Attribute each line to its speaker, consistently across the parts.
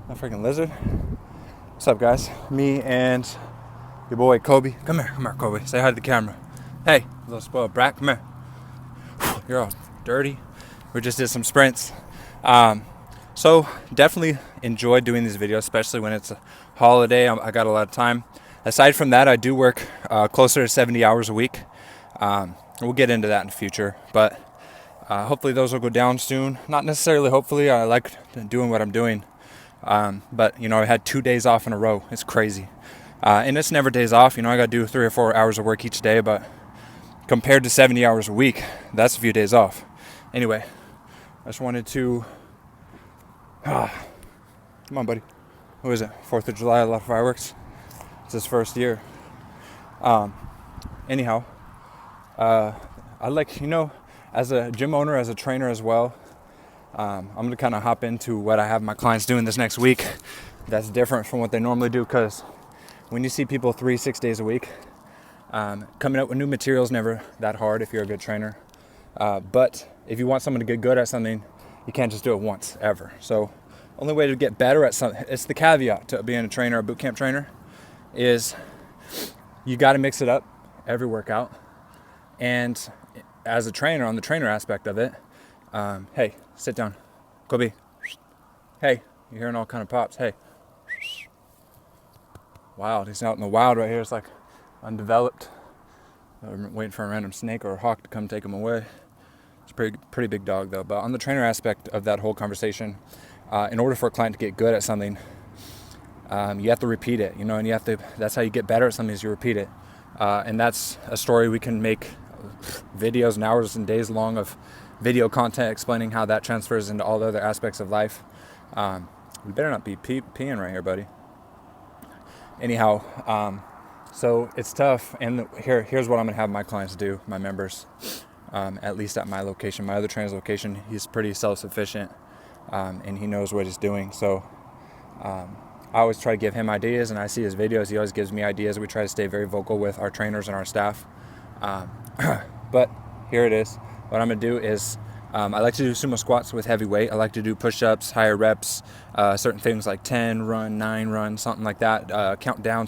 Speaker 1: A freaking lizard. What's up, guys? Me and your boy Kobe. Come here, Kobe. Say hi to the camera. Hey, little spoiled brat. Come here. You're all dirty. We just did some sprints. So definitely enjoy doing these videos, especially when it's a holiday. I got a lot of time. Aside from that, I do work closer to 70 hours a week. We'll get into that in the future, but hopefully those will go down soon. Not necessarily hopefully. I like doing what I'm doing. But I had 2 days off in a row. It's crazy. And it's never days off. I got to do 3 or 4 hours of work each day, but compared to 70 hours a week, that's a few days off. Anyway, I just wanted to, come on, buddy. What is it? 4th of July, a lot of fireworks. It's his first year. Anyhow, I like, as a gym owner, as a trainer as well, I'm going to kind of hop into what I have my clients doing this next week that's different from what they normally do, because when you see people 3-6 days a week, coming up with new material is never that hard if you're a good trainer. But if you want someone to get good at something, you can't just do it once, ever. So only way to get better at something, it's the caveat to being a trainer, a boot camp trainer, is you got to mix it up every workout. And as a trainer, on the trainer aspect of it, hey, sit down. Kobe. Hey, you're hearing all kind of pops. Hey. Wild. He's out in the wild right here. It's like undeveloped. I'm waiting for a random snake or a hawk to come take him away. It's a pretty big dog though. But on the trainer aspect of that whole conversation, in order for a client to get good at something, you have to repeat it, and that's how you get better at something, is you repeat it. And that's a story we can make videos and hours and days long of video content explaining how that transfers into all the other aspects of life. We better not be peeing right here, buddy. Anyhow, so it's tough, and here's what I'm gonna have my clients do, my members, at least at my location. My other trainer's location, he's pretty self-sufficient, and he knows what he's doing. So I always try to give him ideas, and I see his videos. He always gives me ideas. We try to stay very vocal with our trainers and our staff. But here it is. What I'm gonna do is, I like to do sumo squats with heavy weight. I like to do push-ups, higher reps, certain things like 10 run, 9 run, something like that. Count down,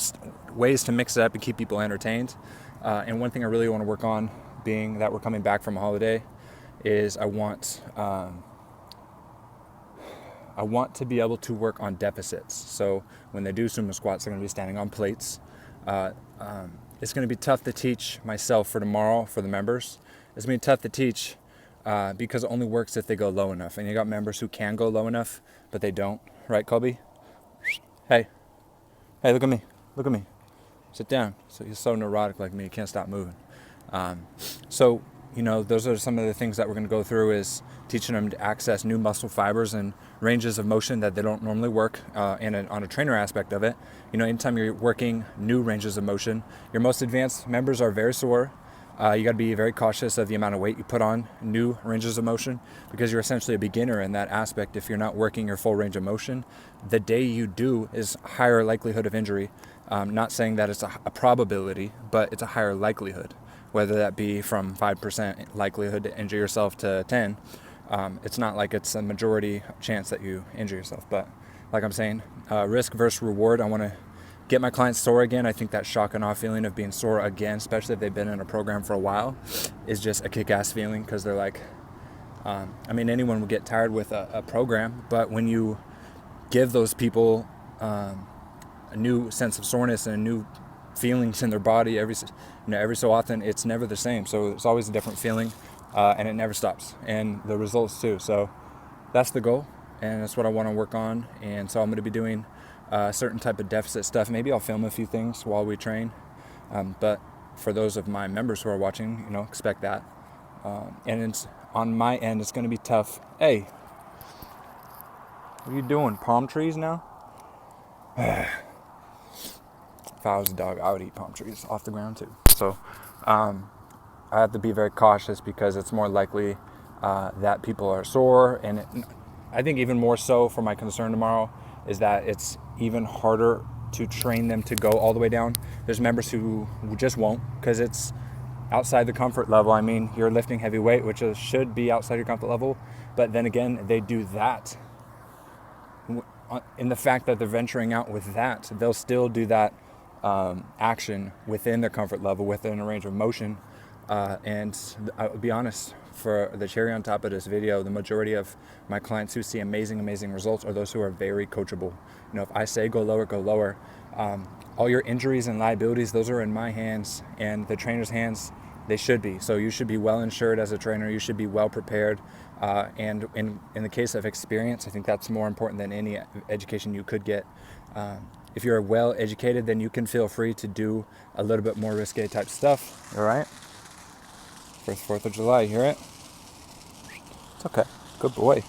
Speaker 1: ways to mix it up and keep people entertained. And one thing I really want to work on, being that we're coming back from a holiday, is I want to be able to work on deficits. So when they do sumo squats, they're going to be standing on plates. It's going to be tough to teach myself for tomorrow for the members. It's going to be tough to teach because it only works if they go low enough. And you got members who can go low enough, but they don't. Right, Kobe? Hey, look at me. Look at me. Sit down. So he's so neurotic like me. He can't stop moving. So those are some of the things that we're going to go through, is teaching them to access new muscle fibers and ranges of motion that they don't normally work, and on a trainer aspect of it. Anytime you're working new ranges of motion, your most advanced members are very sore. You got to be very cautious of the amount of weight you put on new ranges of motion, because you're essentially a beginner in that aspect. If you're not working your full range of motion, the day you do is higher likelihood of injury. Not saying that it's a probability, but it's a higher likelihood, whether that be from 5% likelihood to injure yourself to 10. It's not like it's a majority chance that you injure yourself, but like I'm saying, risk versus reward. I want to get my clients sore again. I think that shock and awe feeling of being sore again, especially if they've been in a program for a while, is just a kick-ass feeling, because they're like, anyone would get tired with a program, but when you give those people a new sense of soreness and new feelings in their body every so often, it's never the same. So it's always a different feeling, and it never stops, and the results too. So that's the goal, and that's what I want to work on. And so I'm going to be doing certain type of deficit stuff. Maybe I'll film a few things while we train, but for those of my members who are watching, expect that. And it's, on my end, it's going to be tough. Hey, what are you doing? Palm trees now? If I was a dog, I would eat palm trees off the ground too. So I have to be very cautious, because it's more likely that people are sore. And I think even more so for my concern tomorrow is that it's even harder to train them to go all the way down. There's members who just won't, because it's outside the comfort level. You're lifting heavy weight, which should be outside your comfort level. But then again, they do that in the fact that they're venturing out with that, they'll still do that action within their comfort level, within a range of motion. And I'll be honest, for the cherry on top of this video, the majority of my clients who see amazing results are those who are very coachable. You know, if I say go lower, go lower. All your injuries and liabilities, those are in my hands and the trainer's hands. They should be. So you should be well insured as a trainer. You should be well prepared. And in the case of experience, I think that's more important than any education you could get. If you're well educated, then you can feel free to do a little bit more risque type stuff. All right? First 4th of July, you hear it? It's okay. Good boy.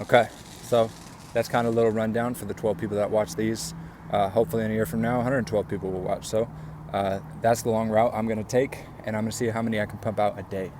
Speaker 1: Okay, so that's kind of a little rundown for the 12 people that watch these. Hopefully in a year from now, 112 people will watch. So that's the long route I'm going to take, and I'm going to see how many I can pump out a day.